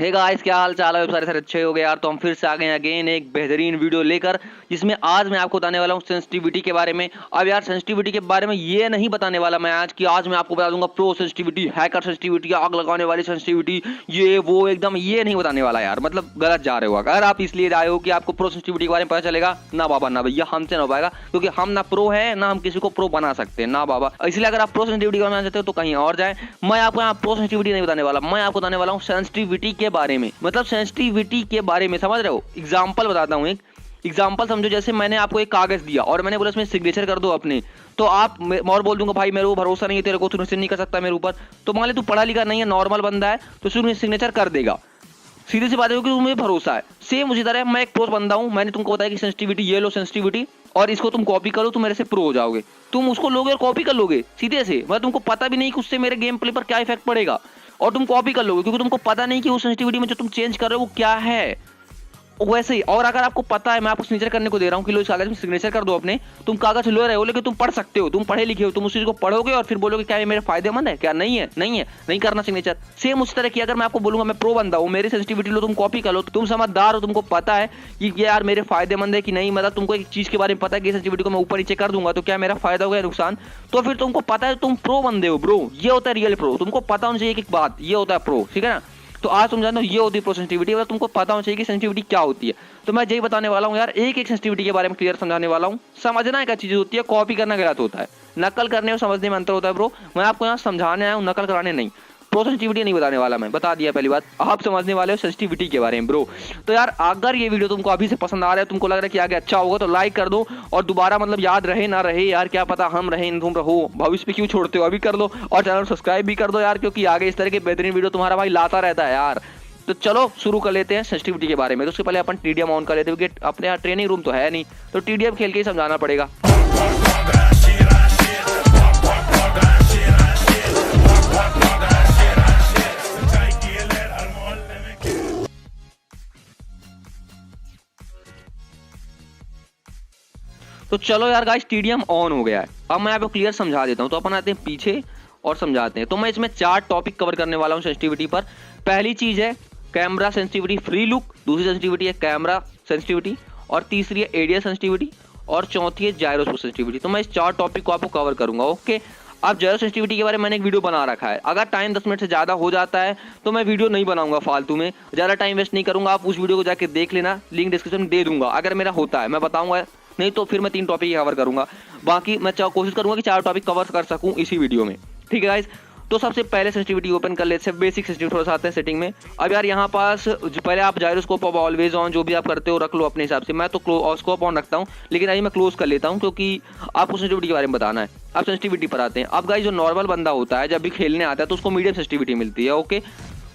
Hey guys, क्या हाल चाल है? सारे सारे अच्छे हो गए यार। तो हम फिर से आ गए हैं अगेन एक बेहतरीन वीडियो लेकर, जिसमें आज मैं आपको बताने वाला हूँ सेंसिटिविटी के बारे में। अब यार सेंसिटिविटी के बारे में ये नहीं बताने वाला मैं आज मैं आपको बता दूंगा प्रो सेंसिटिविटी, हैकर सेंसिटिविटी, आग लगाने वाली सेंसिटिविटी, ये वो एकदम ये नहीं बताने वाला यार। मतलब गलत जा रहे हो अगर आप इसलिए आए हो कि आपको प्रो सेंसिटिविटी के बारे में पता चलेगा। ना बाबा ना भैया, हमसे ना हो पाएगा, क्योंकि हम ना प्रो है ना हम किसी को प्रो बना सकते हैं ना बाबा। इसलिए अगर आप प्रो सेंसिटिविटी के बारे में चाहते हो तो कहीं और जाए। मैं आपको यहाँ प्रो सेंसिटिविटी नहीं बताने वाला, मैं आपको बताने वाला हूँ सेंसिटिविटी के बारे में। मतलब सेंसिटिविटी के बारे में, समझ रहे हो? एग्जांपल बताता हूँ। एक एग्जांपल समझो, जैसे मैंने आपको एक कागज दिया और मैंने बोला इसमें सिग्नेचर कर दो अपने, तो आप और बोल दूंगा भाई मेरे को भरोसा नहीं है तेरे को, तू नहीं कर सकता मेरे ऊपर। तो मान ले तू पढ़ा लिखा नहीं है, नॉर्मल बंदा है, तो सिग्नेचर कर देगा। सीधी सी बात है कि तुम्हें भरोसा है। सेम उसी तरह मैं एक प्रो बंदा हूं, मैंने तुमको बताया कि सेंसिटिविटी ये लो सेंसिटिविटी, और इसको तुम कॉपी करो तो मेरे से प्रो हो जाओगे। तुम उसको लोगे और कॉपी कर लोगे सीधे से। मतलब तुमको पता भी नहीं कि उससे मेरे गेम प्ले पर क्या इफेक्ट पड़ेगा, और तुम कॉपी कर लोगे क्योंकि तुमको पता नहीं कि उस सेंसिटिविटी में जो तुम चेंज कर रहे हो वो क्या है। वैसे ही, और अगर आपको पता है, मैं आपको सिग्नेचर करने को दे रहा हूँ कि लो इस कागज में सिग्नेचर कर दो अपने, तुम कागज लो रहे हो लेकिन तुम पढ़ सकते हो, तुम पढ़े लिखे हो, तुम उस चीज को पढ़ोगे और फिर बोलोगे क्या ये मेरे फायदेमंद है, क्या नहीं है, नहीं करना सिग्नेचर। सेम उस तरह की अगर मैं आपको बोलूंगा मैं प्रो बंदा हूँ, मेरी सेंसिटिविटी लो, तुम कॉपी कर लो, तुम समझदार हो, तुमको पता है कि ये यार मेरे फायदेमंद है कि नहीं, मतलब तुमको एक चीज के बारे में पता है कि सेंसिटिविटी को मैं ऊपर नीचे कर दूंगा तो क्या मेरा फायदा होगा या नुकसान, तो फिर तुमको पता है तुम प्रो बंदे हो ब्रो। ये होता है रियल प्रो, तुमको पता होना चाहिए एक बात, ये होता है प्रो, ठीक है ना। तो आज तुम जानते हो ये होती है प्रो सेंसिटिविटी, मतलब तुमको पता होना चाहिए कि सेंसिटिविटी क्या होती है। तो मैं यही बताने वाला हूँ यार, एक एक सेंसिटिविटी के बारे में क्लियर समझाने वाला हूँ। समझना क्या चीज होती है, कॉपी करना गलत होता है, नकल करने और समझने में अंतर होता है ब्रो। मैं आपको यहाँ समझाने आया हूँ, नकल कराने नहीं। प्रो सेंसिटिविटी नहीं बताने वाला, मैं बता दिया पहली बात। आप समझने वाले हो सेंसिटिविटी के बारे में ब्रो। तो यार अगर ये वीडियो तुमको अभी से पसंद आ रहा है, तुमको लग रहा है कि आगे अच्छा होगा, तो लाइक कर दो। और दोबारा मतलब याद रहे ना रहे यार, क्या पता हम रहे तुम रहो, भविष्य पे क्यों छोड़ते हो, अभी कर लो। और चैनल सब्सक्राइब भी कर दो यार, क्योंकि आगे इस तरह के बेहतरीन वीडियो तुम्हारा भाई लाता रहता है यार। तो चलो शुरू कर लेते हैं सेंसिटिविटी के बारे में। तो उससे पहले अपन टीडीएम ऑन कर लेते हैं, क्योंकि अपने यहाँ ट्रेनिंग रूम तो है नहीं, तो टीडीएम खेल के ही समझाना पड़ेगा। तो चलो यार गाइस, टीडीएम ऑन हो गया है। अब मैं आपको क्लियर समझा देता हूँ। तो अपन आते हैं पीछे और समझाते हैं। तो मैं इसमें 4 टॉपिक कवर करने वाला हूँ सेंसिटिविटी पर। पहली चीज है कैमरा सेंसिटिविटी फ्री लुक, दूसरी सेंसिटिविटी है कैमरा सेंसिटिविटी, और तीसरी है एडिया सेंसिटिविटी, और चौथी है जायरोस्कोप सेंसिटिविटी। तो मैं इस 4 टॉपिक को आपको कवर करूंगा। ओके, अब जायरो सेंसिटिविटी के बारे में मैंने एक वीडियो बना रखा है। अगर टाइम 10 मिनट से ज्यादा हो जाता है तो मैं वीडियो नहीं बनाऊंगा फालतू में, ज्यादा टाइम वेस्ट नहीं करूंगा। आप उस वीडियो को जाके देख लेना, लिंक डिस्क्रिप्शन में दे दूंगा। अगर मेरा होता है मैं बताऊंगा, नहीं तो फिर मैं 3 टॉपिक कवर करूंगा। बाकी मैं कोशिश करूंगा कि 4 टॉपिक कवर कर सकूं इसी वीडियो में, ठीक है गाइस। तो सबसे पहले सेंसिटिविटी ओपन कर लेते हैं, बेसिक सेंसिटिविटी थोड़ा सा आते हैं सेटिंग में। अब यार यहाँ पास पहले आप जायरोस्कोप ऑफ ऑलवेज ऑन जो भी आप करते हो रख लो अपने हिसाब से। मैं तो स्कोप ऑन रखता हूँ, लेकिन अभी मैं क्लोज कर लेता हूँ क्योंकि आपको सेंसिटिविटी के बारे में बताना है। अब सेंसिटिविटी पर आते हैं। अब गाइस जो नॉर्मल बंदा होता है जब भी खेलने आता है तो उसको मीडियम सेंसिटिविटी मिलती है। ओके,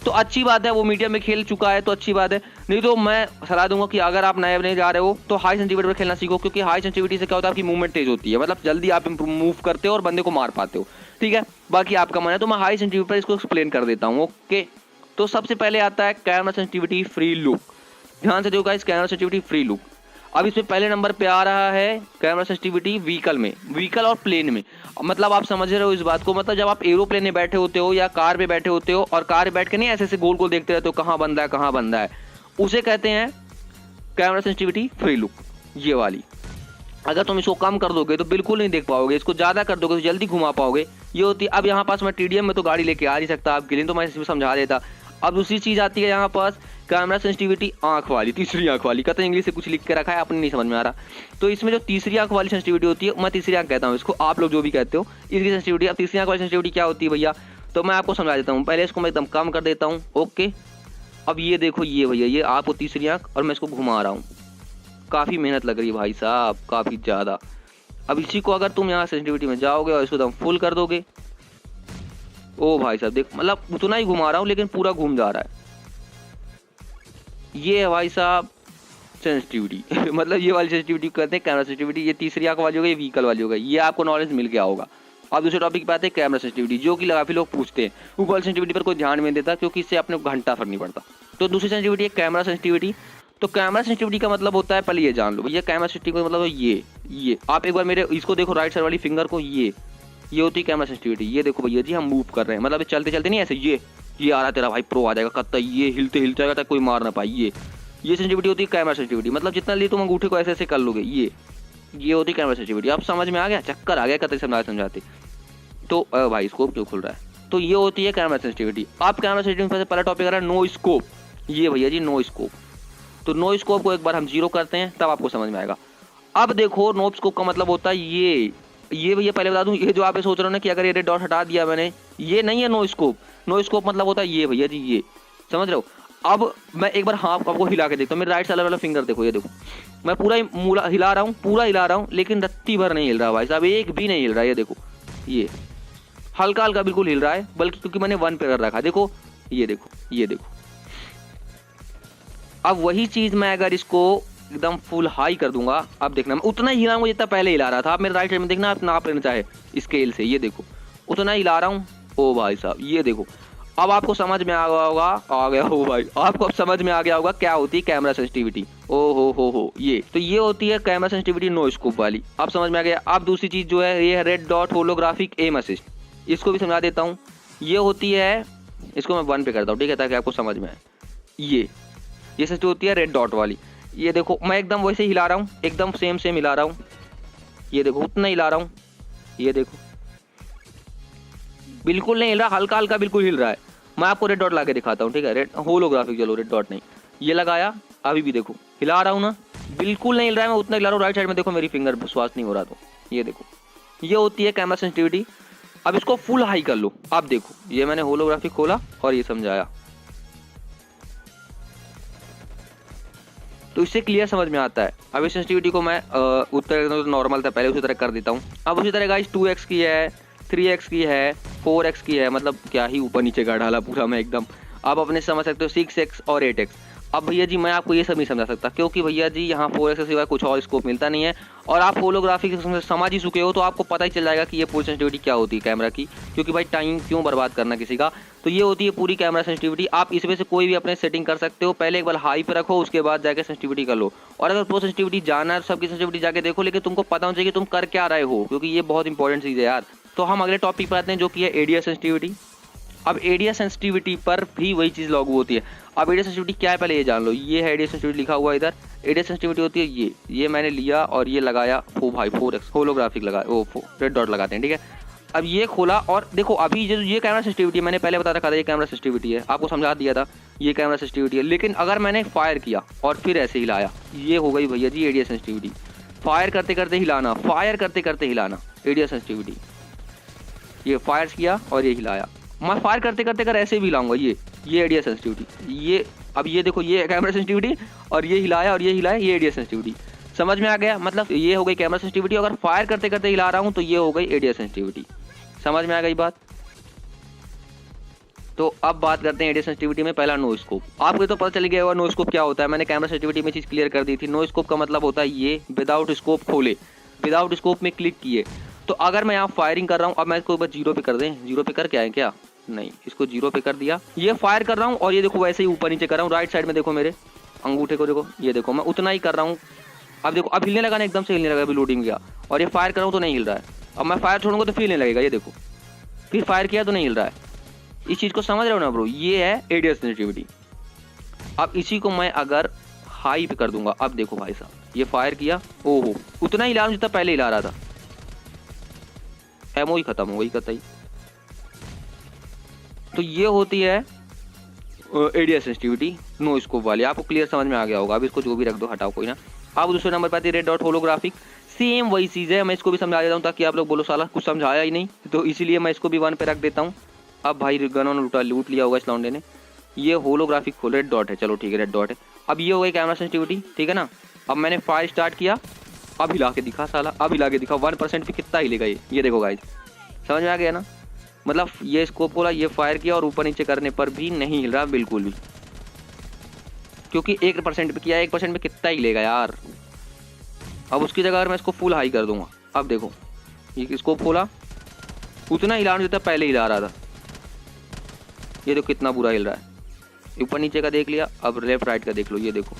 तो अच्छी बात है, वो मीडियम में खेल चुका है तो अच्छी बात है। नहीं तो मैं सलाह दूंगा कि अगर आप नए जा रहे हो तो हाई सेंसिटिविटी पर खेलना सीखो, क्योंकि हाई सेंसिटिविटी से क्या होता है आपकी मूवमेंट तेज होती है, मतलब जल्दी आप मूव करते हो और बंदे को मार पाते हो, ठीक है। बाकी आपका मन है, तो मैं हाई सेंसिटिविटी पर इसको एक्सप्लेन कर देता हूँ। ओके, तो सबसे पहले आता है कैमरा सेंसिटिविटी फ्री लुक। ध्यान से देखो guys, camera sensitivity free look. अब इसमें पहले नंबर पे आ रहा है कैमरा सेंसिटिविटी व्हीकल में, व्हीकल और प्लेन में। मतलब आप समझ रहे हो इस बात को, मतलब जब आप एरोप्लेन में बैठे होते हो या कार पे बैठे होते हो और कार पे बैठ के नहीं ऐसे ऐसे गोल गोल देखते रहते हो कहाँ बंदा है कहाँ बंदा है, उसे कहते हैं कैमरा सेंसिटिविटी फ्री लुक, ये वाली। अगर तुम इसको कम कर दोगे तो बिल्कुल नहीं देख पाओगे, इसको ज्यादा कर दोगे तो जल्दी घुमा पाओगे, ये होती है। अब यहाँ पास मैं टीडीएम में तो गाड़ी लेके आ नहीं सकता आपके लिए, तो मैं इसमें समझा देता। अब दूसरी चीज आती है यहाँ पास कैमरा सेंसिटिविटी आंख वाली, तीसरी आंख वाली। कहते हैं इंग्लिश से कुछ लिख के रखा है, अपने नहीं समझ में आ रहा। तो इसमें जो तीसरी आंख वाली सेंसिटिविटी होती है, मैं तीसरी आंख कहता हूँ इसको, आप लोग जो भी कहते हो इसकी सेंसिटिविटी। अब तीसरी आंख वाली सेंसिटिविटी क्या होती है भैया, तो मैं आपको समझा देता हूँ। पहले इसको मैं एकदम कम कर देता हूँ। ओके, अब ये देखो, ये भैया ये आपको तीसरी आंख, और मैं इसको घुमा रहा हूँ। काफी मेहनत लग रही है भाई साहब, काफी ज्यादा। अब इसी को अगर तुम यहाँ सेंसिटिविटी में जाओगे और इसको एकदम फुल कर दोगे, ओ भाई साहब देख, मतलब उतना ही घुमा रहा हूँ लेकिन पूरा घूम जा रहा है। ये है भाई साहब सेंसिटिविटी मतलब ये वाली सेंसिटिविटी कहते हैं कैमरा सेंसिटिविटी। ये तीसरी आंख वाली हो गई, व्हीकल वाली हो गई, ये आपको नॉलेज मिल गया होगा। अब दूसरे टॉपिक पे आते हैं कैमरा सेंसिटिविटी, जो कि काफी लोग पूछते हैं। ऊपर सेंसिटिविटी पर कोई ध्यान नहीं देता क्योंकि इससे अपने घंटा फर्क नहीं पड़ता। तो दूसरी सेंसिटिविटी है कैमरा सेंसिटिविटी। तो कैमरा सेंसिटिविटी का मतलब होता है, पहले ये जान लो भैया, कैमरा सेंसिटिविटी का मतलब ये आप एक बार मेरे इसको देखो, राइट साइड वाली फिंगर को, ये होती है कैमरा सेंसिटिविटी। ये देखो भैया जी, हम मूव कर रहे हैं, मतलब चलते चलते नहीं ऐसे, ये आ रहा तेरा भाई प्रो आ जाएगा कत्ता, ये हिलते हिलते जाएगा तक कोई मार ना पाए। ये सेंसिटिविटी होती है कैमरा सेंसिटिविटी, मतलब जितना लिए तुम अंगूठे को ऐसे ऐसे कर लोगे, ये होती है कैमरा सेंसिटिविटी। अब समझ में आ गया, चक्कर आ गया कतई समझाते। तो भाई स्कोप क्यों खुल रहा है, तो ये होती है कैमरा सेंसिटिविटी। अब कैमरा सेंसिटिविटी से पहला टॉपिक आ रहा है नो स्कोप। ये भैया जी नो स्कोप, तो नो स्कोप को एक बार हम 0 करते हैं तब आपको समझ में आएगा। अब देखो नो स्कोप का मतलब होता है ये भैया पहले बता दूं, ये जो आप सोच रहे हो ना कि अगर ये रेड डॉट हटा दिया मैंने, ये नहीं है नो स्कोप। नो स्कोप मतलब होता है ये भैया जी, ये समझ रहे हो। अब मैं एक बार हाँ आपको हिला के देखता हूँ, मेरे राइट साइड वाला फिंगर देखो, ये देखो मैं पूरा हिला रहा हूँ, पूरा हिला रहा हूँ, लेकिन रत्ती भर नहीं हिल रहा भाई साहब, एक भी नहीं हिल रहा। ये देखो ये हल्का हल्का बिल्कुल हिल रहा है, बल्कि क्योंकि मैंने 1 पे कर रखा। देखो ये देखो। अब वही चीज मैं अगर इसको एकदम फुल हाई कर दूंगा, अब देखना मैं उतना ही हिलाऊंगा जितना पहले हिला रहा था। आप मेरे राइट साइड में देखना, आप नाप लेना चाहे स्केल से, ये देखो उतना हिला रहा हूँ। ओ भाई साहब ये देखो, अब आपको समझ में आ गया हो भाई, आपको अब समझ में आ गया होगा क्या होती है कैमरा सेंसिटिविटी। ओ हो ये तो ये होती है कैमरा सेंसिटिविटी नो स्कोप वाली, अब समझ में आ गया। अब दूसरी चीज जो है ये है red dot holographic M assist, इसको भी समझा देता हूँ। ये होती है, इसको मैं 1 पे करता हूँ, ठीक है, ताकि आपको समझ में आए। ये सेंसिटिविटी होती है रेड डॉट वाली। ये देखो मैं एकदम वैसे हिला रहा हूँ, एकदम सेम हिला रहा हूँ, ये देखो उतना हिला रहा हूँ, ये देखो बिल्कुल नहीं हिल रहा, हल्का हल्का बिल्कुल हिल रहा है। मैं आपको रेड डॉट ला के दिखाता हूँ, ठीक है, रेड होलोग्राफिक, चलो रेड डॉट नहीं, ये लगाया, अभी भी देखो हिला रहा हूँ ना, बिल्कुल नहीं हिल रहा है, मैं उतना हिला रहा हूँ। राइट साइड में देखो मेरी फिंगर विश्वास नहीं हो रहा, तो ये देखो ये होती है कैमरा सेंसिटिविटी। अब इसको फुल हाई कर लो, अब देखो ये मैंने होलोग्राफिक खोला और ये समझाया, तो इससे क्लियर समझ में आता है। अब इस सेंसिटिविटी को मैं उत्तर नॉर्मल था पहले, उसी तरह कर देता हूँ। अब उसी तरह गाइस 2x की है, 3x की है, 4x की है, मतलब क्या ही ऊपर नीचे का डाला पूरा मैं एकदम। आप अपने समझ सकते हो 6x और 8x। अब भैया जी मैं आपको ये सब नहीं समझा सकता, क्योंकि भैया जी यहाँ 4x के सिवाय कुछ और स्कोप मिलता नहीं है, और आप होलोग्राफी समझ ही चुके हो, तो आपको पता ही चल जाएगा कि ये पूरी सेंसिटिविटी क्या होती है कैमरा की, क्योंकि भाई टाइम क्यों बर्बाद करना किसी का। तो ये होती है पूरी कैमरा सेंसिटिविटी। आप इसमें से कोई भी अपने सेटिंग कर सकते हो, पहले एक बार हाई पे रखो, उसके बाद जाके सेंसिटिविटी कर लो। और अगर प्रो सेंसिटिविटी जाना है सबकी सेंसिटिविटी जाके देखो, लेकिन तुमको पता होना चाहिए तुम कर क्या रहे हो, क्योंकि ये बहुत इंपॉर्टेंट चीज़ है यार। तो हम अगले टॉपिक पर आते हैं, जो कि है एडीएस सेंसिटिविटी। अब एडीएस सेंसिटिविटी पर भी वही चीज़ लागू होती है। अब एडीएस सेंसिटिविटी क्या है पहले ये जान लो, ये है एडीएस सेंसिटिविटी लिखा हुआ इधर। एडीएस सेंसिटिविटी होती है ये मैंने लिया और ये लगाया, ओ भाई 4x होलोग्राफिक लगाया, ओ रेड डॉट लगाते हैं, ठीक है। अब ये खोला और देखो अभी जो ये कैमरा सेंसिटिविटी मैंने पहले बता रखा था, ये कैमरा सेंसिटिविटी है, आपको समझा दिया था ये कैमरा सेंसिटिविटी है। लेकिन अगर मैंने फायर किया और फिर ऐसे हिलाया, ये हो गई भैया जी एडीएस सेंसिटिविटी। फायर करते करते हिलाना, फायर करते करते हिलाना, एडीएस सेंसिटिविटी। ये फायर किया और ये हिलाया, मैं फायर करते करते अगर ऐसे भी हिलाऊंगा, ये एडीएस सेंसिटिविटी। ये अब ये देखो ये कैमरा सेंसिटिविटी, और ये हिलाया और ये हिलाया, ये एडीएस सेंसिटिविटी। समझ में आ गया, मतलब ये हो गई कैमरा सेंसिटिविटी। अगर फायर करते करते हिला रहा हूँ तो ये हो गई एडीएस सेंसिटिविटी। समझ में आ गई बात। तो अब बात करते हैं एडीएस सेंसिटिविटी में पहला नो स्कोप। आपको तो पता चल गया होगा नो स्कोप क्या होता है, मैंने कैमरा सेंसिटिविटी में चीज क्लियर कर दी थी। नो स्कोप का मतलब होता है ये विदाउट स्कोप खोले, विदाउट स्कोप में क्लिक किए। तो अगर मैं यहाँ फायरिंग कर रहा हूँ, अब मैं इसको 0 पे कर दें, 0 पे कर क्या है क्या नहीं, इसको 0 पे कर दिया, ये फायर कर रहा हूँ और ये देखो वैसे ही ऊपर नीचे कर रहा हूँ। राइट साइड में देखो मेरे अंगूठे को देखो, ये देखो मैं उतना ही कर रहा हूँ। अब देखो अब हिलने लगा ना, एकदम से हिलने लगा, अभी लोडिंग गया और ये फायर कर रहा हूँ तो नहीं हिल रहा है। अब मैं फायर छोड़ूंगा तो फिर हिलने लगेगा, ये देखो फिर फायर किया तो नहीं हिल रहा है। इस चीज को समझ रहे हो ना ब्रो, ये है एडीएस सेंसिटिविटी। अब इसी को मैं अगर हाई पे कर दूंगा, अब देखो भाई साहब ये फायर किया, ओहो उतना ही हिला रहा हूं जितना पहले हिला रहा था, एमओ ही खत्म हो गई कतई। तो ये होती है एडीएस सेंसिटिविटी नो स्कोप वाली। आपको क्लियर समझ में आ गया होगा। अब इसको जो भी रख दो, हटाओ कोई ना। अब दूसरे नंबर पर आती है रेड डॉट होलोग्राफिक। सेम वही चीज है, मैं इसको भी समझा देता हूँ ताकि आप लोग बोलो साला कुछ समझाया ही नहीं, तो इसीलिए मैं इसको भी 1 पे रख देता हूँ। अब भाई गन लूट लिया होगा इस लौंडे ने। ये होलोग्राफिक रेड डॉट है, चलो ठीक है रेड डॉट है। अब ये हो गई कैमरा सेंसिटिविटी, ठीक है ना। अब मैंने फायर स्टार्ट किया, अब हिला के दिखा साला, अब हिला के दिखा 1% पे कितना हिलेगा ये देखो गाइस, समझ में आ गया ना। मतलब ये स्कोप खोला, ये फायर किया और ऊपर नीचे करने पर भी नहीं हिल रहा बिल्कुल भी, क्योंकि 1% पे किया, 1% में कितना हिलेगा यार। अब उसकी जगह अगर मैं इसको फुल हाई कर दूंगा, अब देखो ये स्कोप खोला, उतना हिला जितना पहले हिला रहा था, ये देखो कितना बुरा हिल रहा है। ऊपर नीचे का देख लिया, अब लेफ्ट राइट का देख लो, ये देखो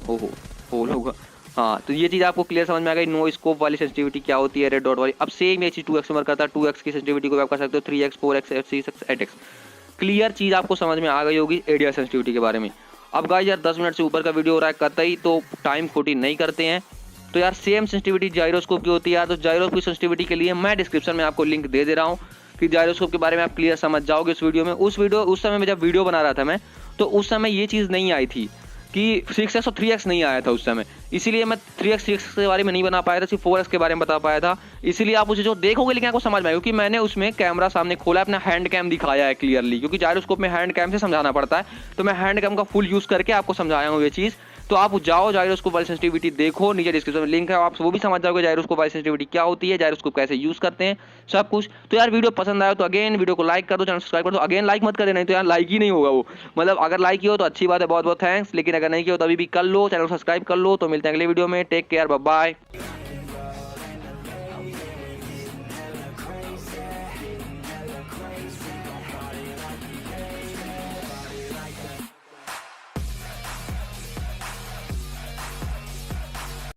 ओहो हाँ, तो ये चीज़ आपको क्लियर समझ में आ गई। नो स्कोप वाली सेंसिटिविटी क्या होती है, रेड डॉट वाली। अब सेम ये चीज़ 2x में वर्क करता है। 2x की सेंसिटिविटी को भी आप कर सकते हो 3x 4x 6x 8x। Clear चीज़ आपको समझ में आ गई होगी एडीआर सेंसिटिविटी के बारे में। अब गाइस यार 10 मिनट से ऊपर का वीडियो हो रहा है कतई, तो टाइम खोटी नहीं करते हैं। तो यार सेम सेंसिटिविटी जाइरोस्कोप की होती है यार। तो जाइरोस्कोप की सेंसिटिविटी के लिए मैं डिस्क्रिप्शन में आपको लिंक दे रहा हूँ कि जाइरोस्कोप के बारे में आप क्लियर समझ जाओगे इस वीडियो में। उस समय में जब वीडियो बना रहा था मैं, तो उस समय ये चीज़ नहीं आई थी कि 6x और 3x नहीं आया था उस समय, इसीलिए मैं 3x के बारे में नहीं बना पाया था, सिर्फ 4x के बारे में बता पाया था। इसीलिए आप उसे जो देखोगे लेकिन आपको समझ में आएगा, क्योंकि मैंने उसमें कैमरा सामने खोला, अपना हैंड कैम दिखाया है क्लियरली, क्योंकि जाइरोस्कोप में हैंड कैम से समझाना पड़ता है। तो मैं हैंड कैम का फुल यूज़ करके आपको समझाया हूँ ये चीज़। तो आप जाओ जाइरोस्कोप वाली सेंसिटिविटी देखो, नीचे डिस्क्रिप्शन में लिंक है, आप वो भी समझ जाओगे जाइरोस्कोप वाली सेंसिटिविटी क्या होती है, जाइरोस्कोप कैसे यूज़ करते हैं, सब कुछ। तो यार वीडियो पसंद आया तो अगेन वीडियो को लाइक कर दो, चैनल सब्सक्राइब कर दो। अगेन लाइक मत कर देना, नहीं तो यार लाइक ही नहीं होगा वो। मतलब अगर लाइक किया हो तो अच्छी बात है, बहुत बहुत थैंक्स, लेकिन अगर नहीं किया हो तो अभी भी कर लो, चैनल सब्सक्राइब कर लो। तो मिलते हैं अगले वीडियो में, टेक केयर, बाय बाय।